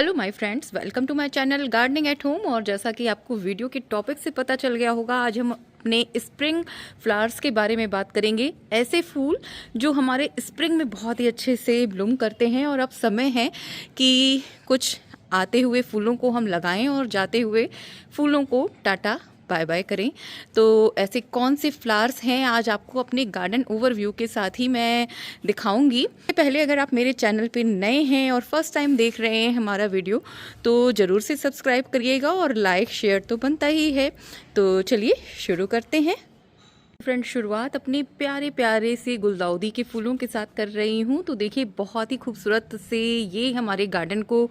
Hello my friends, welcome to my channel gardening at home. और जैसा कि आपको वीडियो के टॉपिक से पता चल गया होगा, आज हम अपने स्प्रिंग फ्लावर्स के बारे में बात करेंगे। ऐसे फूल जो हमारे स्प्रिंग में बहुत ही अच्छे से ब्लूम करते हैं और अब समय है कि कुछ आते हुए फूलों को हम लगाएं और जाते हुए फूलों को टाटा बाय बाय करें। तो ऐसे कौन से फ्लावर्स हैं आज आपको अपने गार्डन ओवरव्यू के साथ ही मैं दिखाऊंगी। पहले अगर आप मेरे चैनल पे नए हैं और फर्स्ट टाइम देख रहे हैं हमारा वीडियो, तो ज़रूर से सब्सक्राइब करिएगा और लाइक शेयर तो बनता ही है। तो चलिए शुरू करते हैं। फ्रेंड, शुरुआत अपने प्यारे प्यारे से गुलदाउदी के फूलों के साथ कर रही हूँ। तो देखिए, बहुत ही खूबसूरत से ये हमारे गार्डन को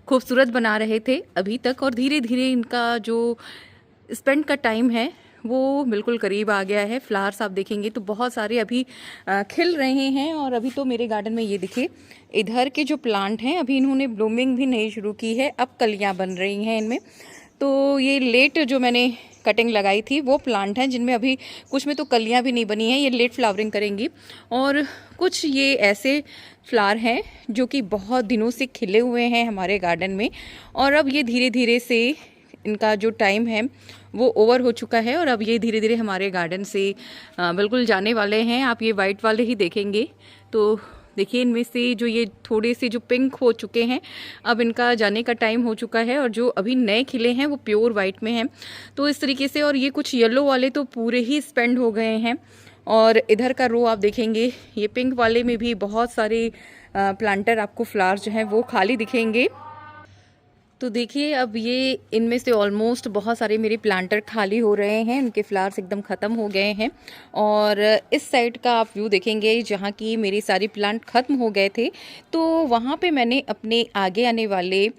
खूबसूरत बना रहे थे अभी तक, और धीरे धीरे इनका जो स्पेंड का टाइम है वो बिल्कुल करीब आ गया है। फ्लावर्स आप देखेंगे तो बहुत सारे अभी खिल रहे हैं। और अभी तो मेरे गार्डन में ये देखिए, इधर के जो प्लांट हैं अभी इन्होंने ब्लूमिंग भी नहीं शुरू की है, अब कलियां बन रही हैं इनमें। तो ये लेट जो मैंने कटिंग लगाई थी वो प्लांट हैं जिनमें अभी कुछ में तो कलियां भी नहीं बनी हैं, ये लेट फ्लावरिंग करेंगी। और कुछ ये ऐसे फ्लावर हैं जो कि बहुत दिनों से खिले हुए हैं हमारे गार्डन में, और अब ये धीरे धीरे से इनका जो टाइम है वो ओवर हो चुका है और अब ये धीरे धीरे हमारे गार्डन से बिल्कुल जाने वाले हैं। आप ये वाइट वाले ही देखेंगे तो देखिए, इनमें से जो ये थोड़े से जो पिंक हो चुके हैं, अब इनका जाने का टाइम हो चुका है, और जो अभी नए खिले हैं वो प्योर वाइट में हैं। तो इस तरीके से, और ये कुछ येलो वाले तो पूरे ही स्पेंड हो गए हैं। और इधर का रो आप देखेंगे, ये पिंक वाले में भी बहुत सारे प्लांटर आपको फ्लावर्स जो हैं वो खाली दिखेंगे। तो देखिए, अब ये इनमें से ऑलमोस्ट बहुत सारे मेरे प्लांटर खाली हो रहे हैं, उनके फ्लावर्स एकदम ख़त्म हो गए हैं। और इस साइड का आप व्यू देखेंगे जहाँ की मेरी सारी प्लांट ख़त्म हो गए थे, तो वहाँ पे मैंने अपने आगे आने वाले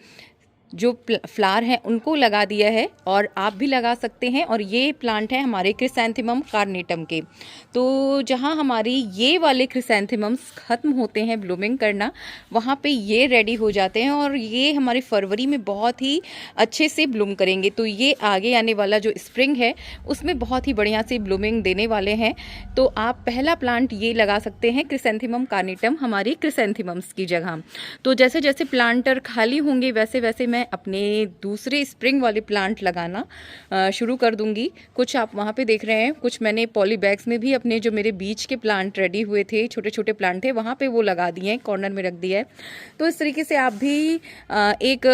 जो फ्लावर हैं उनको लगा दिया है, और आप भी लगा सकते हैं। और ये प्लांट है हमारे क्रिसैंथेमम कार्नेटम के। तो जहाँ हमारी ये वाले क्रिसैंथेमम्स ख़त्म होते हैं ब्लूमिंग करना, वहाँ पे ये रेडी हो जाते हैं और ये हमारे फरवरी में बहुत ही अच्छे से ब्लूम करेंगे। तो ये आगे आने वाला जो स्प्रिंग है उसमें बहुत ही बढ़िया से ब्लूमिंग देने वाले हैं। तो आप पहला प्लांट ये लगा सकते हैं, क्रिसैंथेमम कार्नेटम, हमारी क्रिसैंथेमम्स की जगह। तो जैसे जैसे प्लांटर खाली होंगे वैसे वैसे मैं अपने दूसरे स्प्रिंग वाले प्लांट लगाना शुरू कर दूंगी। कुछ आप वहाँ पे देख रहे हैं, कुछ मैंने पॉली बैग्स में भी अपने जो मेरे बीच के प्लांट रेडी हुए थे, छोटे छोटे प्लांट थे, वहाँ पे वो लगा दिए हैं, कॉर्नर में रख दिया है। तो इस तरीके से आप भी एक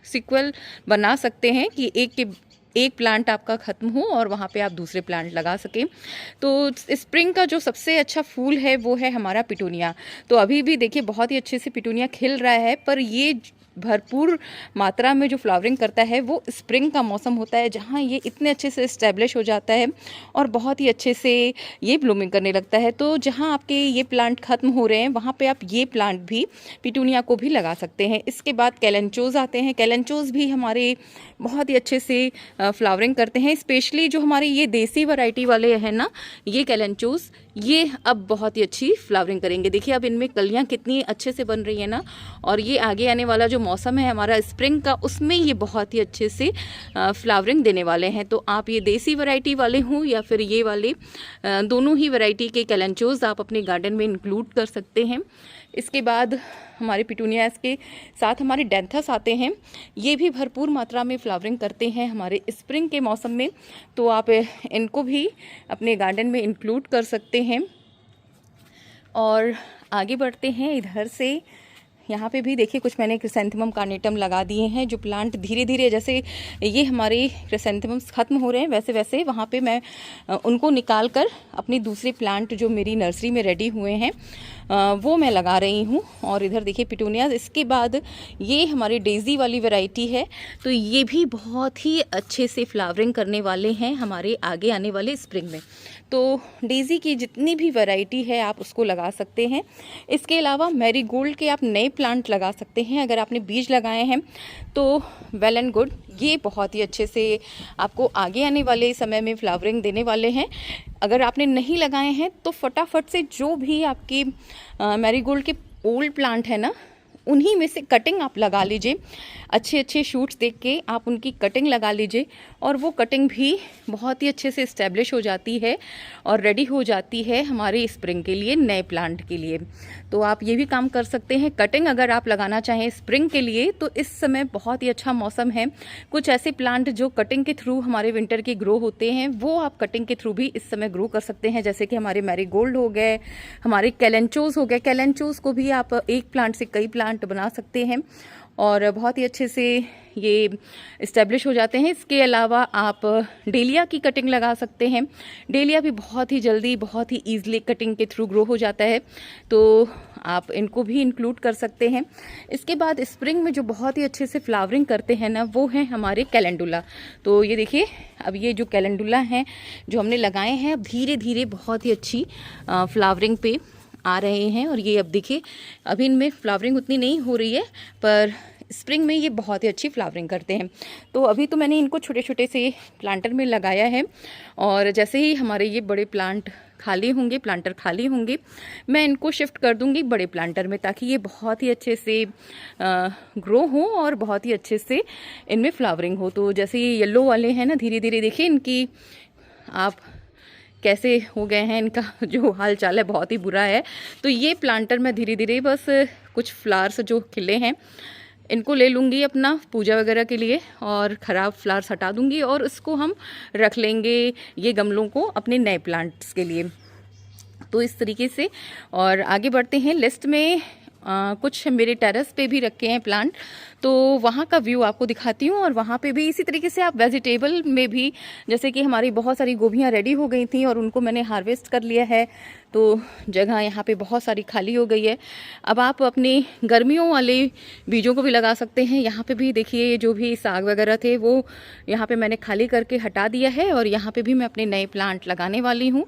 सीक्वल बना सकते हैं कि एक प्लांट आपका ख़त्म हो और वहाँ पे आप दूसरे प्लांट लगा सकें। तो स्प्रिंग का जो सबसे अच्छा फूल है वो है हमारा पिटूनिया। तो अभी भी देखिए, बहुत ही अच्छे से पिटूनिया खिल रहा है, पर ये भरपूर मात्रा में जो फ्लावरिंग करता है वो स्प्रिंग का मौसम होता है, जहाँ ये इतने अच्छे से इस्टेब्लिश हो जाता है और बहुत ही अच्छे से ये ब्लूमिंग करने लगता है। तो जहाँ आपके ये प्लांट ख़त्म हो रहे हैं वहाँ पे आप ये प्लांट भी, पिटूनिया को भी लगा सकते हैं। इसके बाद कैलेंचोज आते हैं। कैलेंचोज भी हमारे बहुत ही अच्छे से फ्लावरिंग करते हैं, स्पेशली जो हमारी ये देसी वैरायटी वाले हैं ना, ये कैलेंचोज, ये अब बहुत ही अच्छी फ्लावरिंग करेंगे। देखिए, अब इनमें कलियां कितनी अच्छे से बन रही है ना, और ये आगे आने वाला जो मौसम है हमारा स्प्रिंग का, उसमें ये बहुत ही अच्छे से फ्लावरिंग देने वाले हैं। तो आप ये देसी वैरायटी वाले हों या फिर ये वाले, दोनों ही वैरायटी के कैलेंचोज आप अपने गार्डन में इंक्लूड कर सकते हैं। इसके बाद हमारे पिटूनियास के साथ हमारे डेंथस आते हैं। ये भी भरपूर मात्रा में फ्लावरिंग करते हैं हमारे स्प्रिंग के मौसम में, तो आप इनको भी अपने गार्डन में इंक्लूड कर सकते हैं। और आगे बढ़ते हैं इधर से। यहाँ पे भी देखिए, कुछ मैंने क्रिसैंथेमम कार्नेटम लगा दिए हैं, जो प्लांट धीरे धीरे, जैसे ये हमारे क्रिसैंथेमम्स ख़त्म हो रहे हैं वैसे वैसे वहाँ पे मैं उनको निकाल कर अपने दूसरे प्लांट जो मेरी नर्सरी में रेडी हुए हैं वो मैं लगा रही हूँ। और इधर देखिए पिटूनियाज। इसके बाद ये हमारी डेज़ी वाली वैरायटी है, तो ये भी बहुत ही अच्छे से फ्लावरिंग करने वाले हैं हमारे आगे आने वाले स्प्रिंग में। तो डेज़ी की जितनी भी वैरायटी है आप उसको लगा सकते हैं। इसके अलावा मैरीगोल्ड के आप नए प्लांट लगा सकते हैं, अगर आपने बीज लगाए हैं तो वेल एंड गुड। ये बहुत ही अच्छे से आपको आगे आने वाले समय में फ्लावरिंग देने वाले हैं। अगर आपने नहीं लगाए हैं तो फटाफट से जो भी आपकी मैरीगोल्ड के ओल्ड प्लांट है ना, उन्हीं में से कटिंग आप लगा लीजिए, अच्छे अच्छे शूट्स देख के आप उनकी कटिंग लगा लीजिए और वो कटिंग भी बहुत ही अच्छे से इस्टेब्लिश हो जाती है और रेडी हो जाती है हमारे स्प्रिंग के लिए, नए प्लांट के लिए। तो आप ये भी काम कर सकते हैं। कटिंग अगर आप लगाना चाहें स्प्रिंग के लिए तो इस समय बहुत ही अच्छा मौसम है। कुछ ऐसे प्लांट जो कटिंग के थ्रू हमारे विंटर के ग्रो होते हैं वो आप कटिंग के थ्रू भी इस समय ग्रो कर सकते हैं, जैसे कि हमारे मैरीगोल्ड हो गए, हमारे कैलेंचोस हो गए। कैलेंचोस को भी आप एक प्लांट से कई प्लांट बना सकते हैं और बहुत ही अच्छे से ये इस्टेब्लिश हो जाते हैं। इसके अलावा आप डेलिया की कटिंग लगा सकते हैं। डेलिया भी बहुत ही जल्दी, बहुत ही ईजिली कटिंग के थ्रू ग्रो हो जाता है, तो आप इनको भी इंक्लूड कर सकते हैं। इसके बाद स्प्रिंग में जो बहुत ही अच्छे से फ्लावरिंग करते हैं ना, वो हैं हमारे कैलेंडुला। तो ये देखिए, अब ये जो कैलेंडुला हैं जो हमने लगाए हैं, अब धीरे धीरे बहुत ही अच्छी फ्लावरिंग पे आ रहे हैं। और ये अब देखिए, अभी इनमें फ्लावरिंग उतनी नहीं हो रही है, पर स्प्रिंग में ये बहुत ही अच्छी फ्लावरिंग करते हैं। तो अभी तो मैंने इनको छोटे छोटे से प्लांटर में लगाया है और जैसे ही हमारे ये बड़े प्लांट खाली होंगे, प्लांटर खाली होंगे, मैं इनको शिफ्ट कर दूंगी बड़े प्लांटर में, ताकि ये बहुत ही अच्छे से ग्रो हो और बहुत ही अच्छे से इनमें फ्लावरिंग हो। तो जैसे ये येलो वाले हैं ना, धीरे धीरे देखिए इनकी आप कैसे हो गए हैं, इनका जो हाल चाल है बहुत ही बुरा है। तो ये प्लांटर मैं धीरे धीरे बस कुछ फ्लावर्स जो खिले हैं इनको ले लूँगी अपना पूजा वगैरह के लिए और ख़राब फ्लावर्स हटा दूँगी और इसको हम रख लेंगे ये गमलों को अपने नए प्लांट्स के लिए। तो इस तरीके से और आगे बढ़ते हैं। लिस्ट में कुछ मेरे टेरेस पे भी रखे हैं प्लांट, तो वहाँ का व्यू आपको दिखाती हूँ। और वहाँ पे भी इसी तरीके से आप वेजिटेबल में भी, जैसे कि हमारी बहुत सारी गोभियाँ रेडी हो गई थी और उनको मैंने हार्वेस्ट कर लिया है, तो जगह यहाँ पे बहुत सारी खाली हो गई है। अब आप अपने गर्मियों वाले बीजों को भी लगा सकते हैं। यहाँ पे भी देखिए, जो भी साग वगैरह थे वो यहाँ पे मैंने खाली करके हटा दिया है और यहाँ पे भी मैं अपने नए प्लांट लगाने वाली हूँ।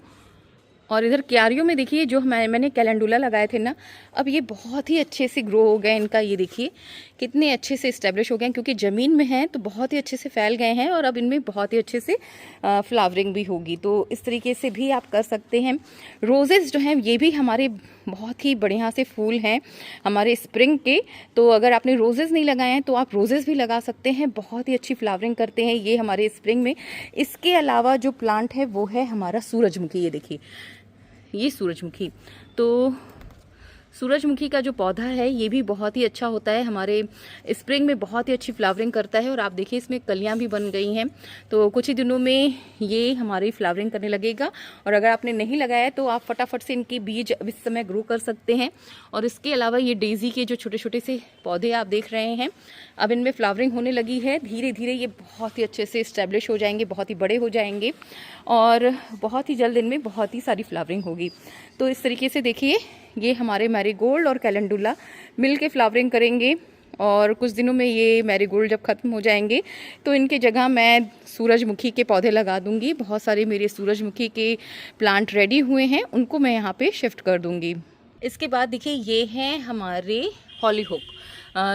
और इधर क्यारियों में देखिए, जो मैंने कैलेंडुला लगाए थे ना, अब ये बहुत ही अच्छे से ग्रो हो गए इनका। ये देखिए कितने अच्छे से इस्टेब्लिश हो गए, क्योंकि ज़मीन में हैं तो बहुत ही अच्छे से फैल गए हैं और अब इनमें बहुत ही अच्छे से फ्लावरिंग भी होगी। तो इस तरीके से भी आप कर सकते हैं। रोज़ेज़ जो हैं ये भी हमारे बहुत ही बढ़िया से फूल हैं हमारे स्प्रिंग के। तो अगर आपने रोज़ेज़ नहीं लगाए हैं तो आप रोज़ेज़ भी लगा सकते हैं, बहुत ही अच्छी फ्लावरिंग करते हैं ये हमारे स्प्रिंग में। इसके अलावा जो प्लांट है वो है हमारा सूरजमुखी। ये देखिए, ये सूरजमुखी, तो सूरजमुखी का जो पौधा है ये भी बहुत ही अच्छा होता है, हमारे स्प्रिंग में बहुत ही अच्छी फ्लावरिंग करता है। और आप देखिए इसमें कलियां भी बन गई हैं, तो कुछ ही दिनों में ये हमारी फ्लावरिंग करने लगेगा। और अगर आपने नहीं लगाया तो आप फटाफट से इनके बीज अब इस समय ग्रो कर सकते हैं। और इसके अलावा ये डेज़ी के जो छोटे छोटे से पौधे आप देख रहे हैं, अब इनमें फ्लावरिंग होने लगी है। धीरे धीरे ये बहुत ही अच्छे से इस्टेब्लिश हो जाएंगे, बहुत ही बड़े हो जाएंगे और बहुत ही जल्द इनमें बहुत ही सारी फ्लावरिंग होगी। तो इस तरीके से देखिए, ये हमारे मैरीगोल्ड और कैलेंडुला मिलके फ्लावरिंग करेंगे और कुछ दिनों में ये मैरीगोल्ड जब ख़त्म हो जाएंगे तो इनके जगह मैं सूरजमुखी के पौधे लगा दूंगी। बहुत सारे मेरे सूरजमुखी के प्लांट रेडी हुए हैं, उनको मैं यहाँ पे शिफ्ट कर दूंगी। इसके बाद देखिए, ये हैं हमारे हॉलीहोक,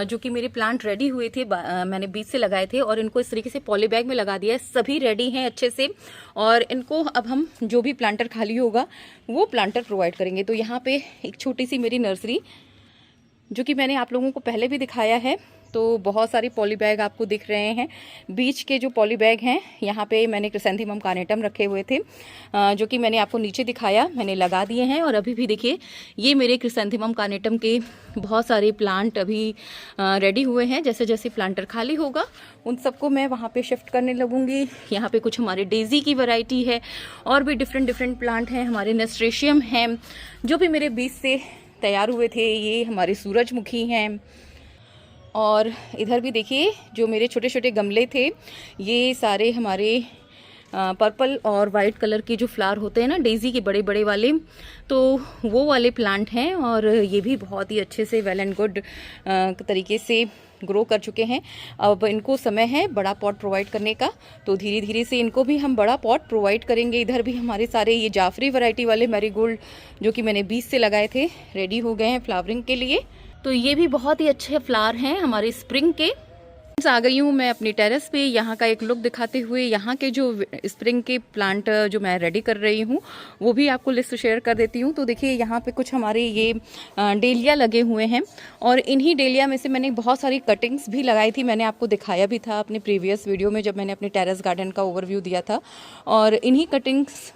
जो कि मेरे प्लांट रेडी हुए थे, मैंने बीज से लगाए थे और इनको इस तरीके से पॉली बैग में लगा दिया है। सभी रेडी हैं अच्छे से और इनको अब हम जो भी प्लांटर खाली होगा वो प्लांटर प्रोवाइड करेंगे। तो यहाँ पे एक छोटी सी मेरी नर्सरी, जो कि मैंने आप लोगों को पहले भी दिखाया है, तो बहुत सारी पॉली बैग आपको दिख रहे हैं। बीच के जो पॉली बैग हैं, यहाँ पे मैंने क्रिसैंथेमम कार्नेटम रखे हुए थे, जो कि मैंने आपको नीचे दिखाया, मैंने लगा दिए हैं। और अभी भी देखिए, ये मेरे क्रिसैंथेमम कार्नेटम के बहुत सारे प्लांट अभी रेडी हुए हैं। जैसे जैसे प्लांटर खाली होगा उन सबको मैं वहाँ पे शिफ्ट करने लगूंगी। यहाँ पे कुछ हमारे डेज़ी की वैरायटी है और भी डिफरेंट प्लांट हैं, हमारे नेस्ट्रेशियम हैं जो भी मेरे बीज से तैयार हुए थे। ये हमारे सूरजमुखी हैं और इधर भी देखिए, जो मेरे छोटे छोटे गमले थे, ये सारे हमारे पर्पल और वाइट कलर के जो फ्लावर होते हैं ना, डेज़ी के बड़े बड़े वाले, तो वो वाले प्लांट हैं और ये भी बहुत ही अच्छे से वेल एंड गुड तरीके से ग्रो कर चुके हैं। अब इनको समय है बड़ा पॉट प्रोवाइड करने का, तो धीरे धीरे से इनको भी हम बड़ा पॉट प्रोवाइड करेंगे। इधर भी हमारे सारे ये जाफरी वैरायटी वाले मैरीगोल्ड जो कि मैंने बीज से लगाए थे, रेडी हो गए हैं फ्लावरिंग के लिए। तो ये भी बहुत ही अच्छे फ्लावर हैं हमारे स्प्रिंग के। आ गई हूँ मैं अपनी टेरेस पे, यहाँ का एक लुक दिखाते हुए। यहाँ के जो स्प्रिंग के प्लांट जो मैं रेडी कर रही हूँ वो भी आपको लिस्ट शेयर कर देती हूँ। तो देखिए यहाँ पे कुछ हमारे ये डेलिया लगे हुए हैं और इन्हीं डेलिया में से मैंने बहुत सारी कटिंग्स भी लगाई थी। मैंने आपको दिखाया भी था अपने प्रीवियस वीडियो में जब मैंने अपने टेरेस गार्डन का ओवरव्यू दिया था। और इन्हीं कटिंग्स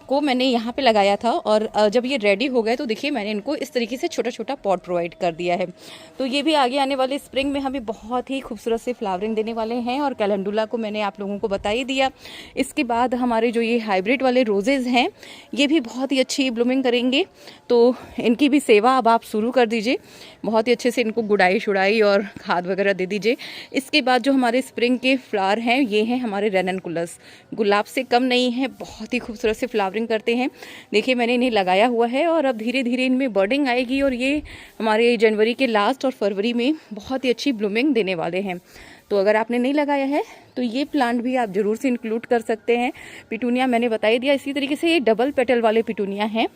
को मैंने यहाँ पे लगाया था और जब ये रेडी हो गए तो देखिए मैंने इनको इस तरीके से छोटा छोटा पॉट प्रोवाइड कर दिया है। तो ये भी आगे आने वाले स्प्रिंग में हमें बहुत ही खूबसूरत से फ्लावरिंग देने वाले हैं। और कैलेंडुला को मैंने आप लोगों को बता ही दिया। इसके बाद हमारे जो ये हाइब्रिड वाले रोजेज़ हैं ये भी बहुत ही अच्छी ब्लूमिंग करेंगे, तो इनकी भी सेवा अब आप शुरू कर दीजिए। बहुत ही अच्छे से इनको गुड़ाई शुड़ाई और खाद वगैरह दे दीजिए। इसके बाद जो हमारे स्प्रिंग के फ्लावर हैं ये हैं हमारे रेननकुलस, गुलाब से कम नहीं है, बहुत ही खूबसूरत से फ्लावरिंग करते हैं। देखिए मैंने इन्हें लगाया हुआ है और अब धीरे धीरे इनमें बर्डिंग आएगी और ये हमारे जनवरी के लास्ट और फरवरी में बहुत ही अच्छी ब्लूमिंग देने वाले हैं। तो अगर आपने नहीं लगाया है तो ये प्लांट भी आप ज़रूर से इंक्लूड कर सकते हैं। पिटूनिया मैंने बता ही दिया। इसी तरीके से ये डबल पेटल वाले पिटूनिया हैं,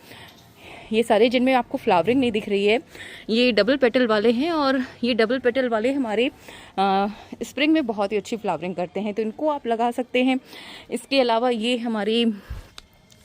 ये सारे जिनमें आपको फ्लावरिंग नहीं दिख रही है ये डबल पेटल वाले हैं। और ये डबल पेटल वाले हमारे स्प्रिंग में बहुत ही अच्छी फ्लावरिंग करते हैं, तो इनको आप लगा सकते हैं। इसके अलावा ये हमारी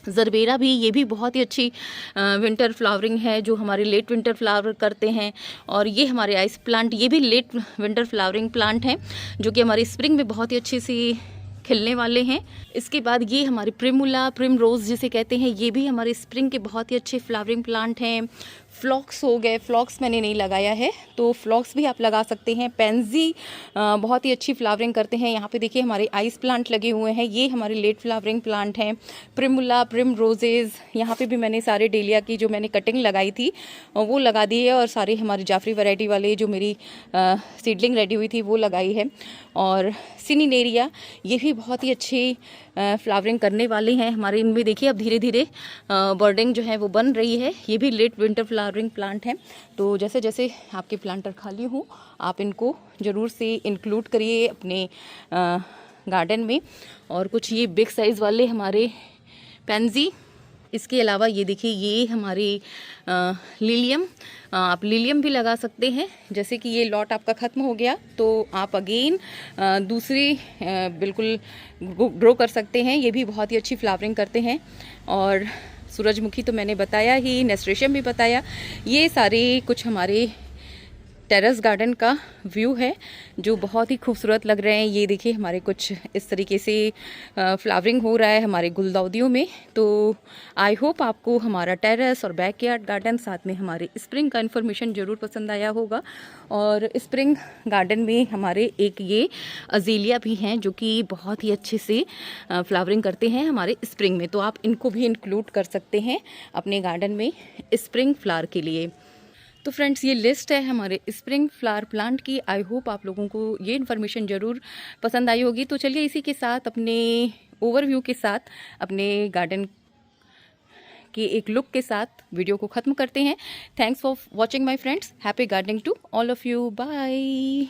ज़रबेरा भी, ये भी बहुत ही अच्छी विंटर फ्लावरिंग है जो हमारे लेट विंटर फ्लावर करते हैं। और ये हमारे आइस प्लांट, ये भी लेट विंटर फ्लावरिंग प्लांट हैं जो कि हमारी स्प्रिंग में बहुत ही अच्छी सी खिलने वाले हैं। इसके बाद ये हमारे प्रिमुला, प्रिम रोज़ जिसे कहते हैं, ये भी हमारे स्प्रिंग के बहुत ही अच्छे फ्लावरिंग प्लांट हैं। फ्लॉक्स हो गए, फ्लॉक्स मैंने नहीं लगाया है तो फ्लॉक्स भी आप लगा सकते हैं। पेंजी बहुत ही अच्छी फ्लावरिंग करते हैं। यहाँ पे देखिए हमारे आइस प्लांट लगे हुए हैं, ये हमारे लेट फ्लावरिंग प्लांट हैं। प्रिमुला, प्रिम रोजेज़, यहाँ पे भी मैंने सारे डेलिया की जो मैंने कटिंग लगाई थी वो लगा दी है। और सारे हमारे जाफरी वैरायटी वाले जो मेरी सीडलिंग रेडी हुई थी वो लगाई है। और सिनिनेरिया, ये भी बहुत ही अच्छी फ्लावरिंग करने वाले हैं हमारे। इनमें देखिए अब धीरे धीरे बर्डिंग जो है वो बन रही है। ये भी लेट विंटर फ्लावरिंग प्लांट हैं। तो जैसे जैसे आपके प्लांटर खाली हो आप इनको ज़रूर से इंक्लूड करिए अपने गार्डन में। और कुछ ये बिग साइज़ वाले हमारे पेंजी, इसके अलावा ये देखिए ये हमारी लिलियम, आप लिलियम भी लगा सकते हैं। जैसे कि ये लॉट आपका ख़त्म हो गया तो आप अगेन दूसरी बिल्कुल ग्रो कर सकते हैं। ये भी बहुत ही अच्छी फ्लावरिंग करते हैं। और सूरजमुखी तो मैंने बताया ही, नेस्ट्रेशियम भी बताया। ये सारे कुछ हमारे टेरेस गार्डन का व्यू है जो बहुत ही खूबसूरत लग रहे हैं। ये देखिए हमारे कुछ इस तरीके से फ्लावरिंग हो रहा है हमारे गुलदाउदियों में। तो आई होप आपको हमारा टेरेस और बैकयार्ड गार्डन साथ में हमारे स्प्रिंग का इन्फॉर्मेशन ज़रूर पसंद आया होगा। और स्प्रिंग गार्डन में हमारे एक ये अजीलिया भी हैं जो कि बहुत ही अच्छे से फ्लावरिंग करते हैं हमारे स्प्रिंग में, तो आप इनको भी इंक्लूड कर सकते हैं अपने गार्डन में स्प्रिंग फ्लावर के लिए। तो फ्रेंड्स ये लिस्ट है हमारे स्प्रिंग फ्लावर प्लांट की। आई होप आप लोगों को ये इन्फॉर्मेशन ज़रूर पसंद आई होगी। तो चलिए इसी के साथ अपने ओवरव्यू के साथ अपने गार्डन के एक लुक के साथ वीडियो को ख़त्म करते हैं। Thanks for watching my friends. Happy gardening to all of you. Bye.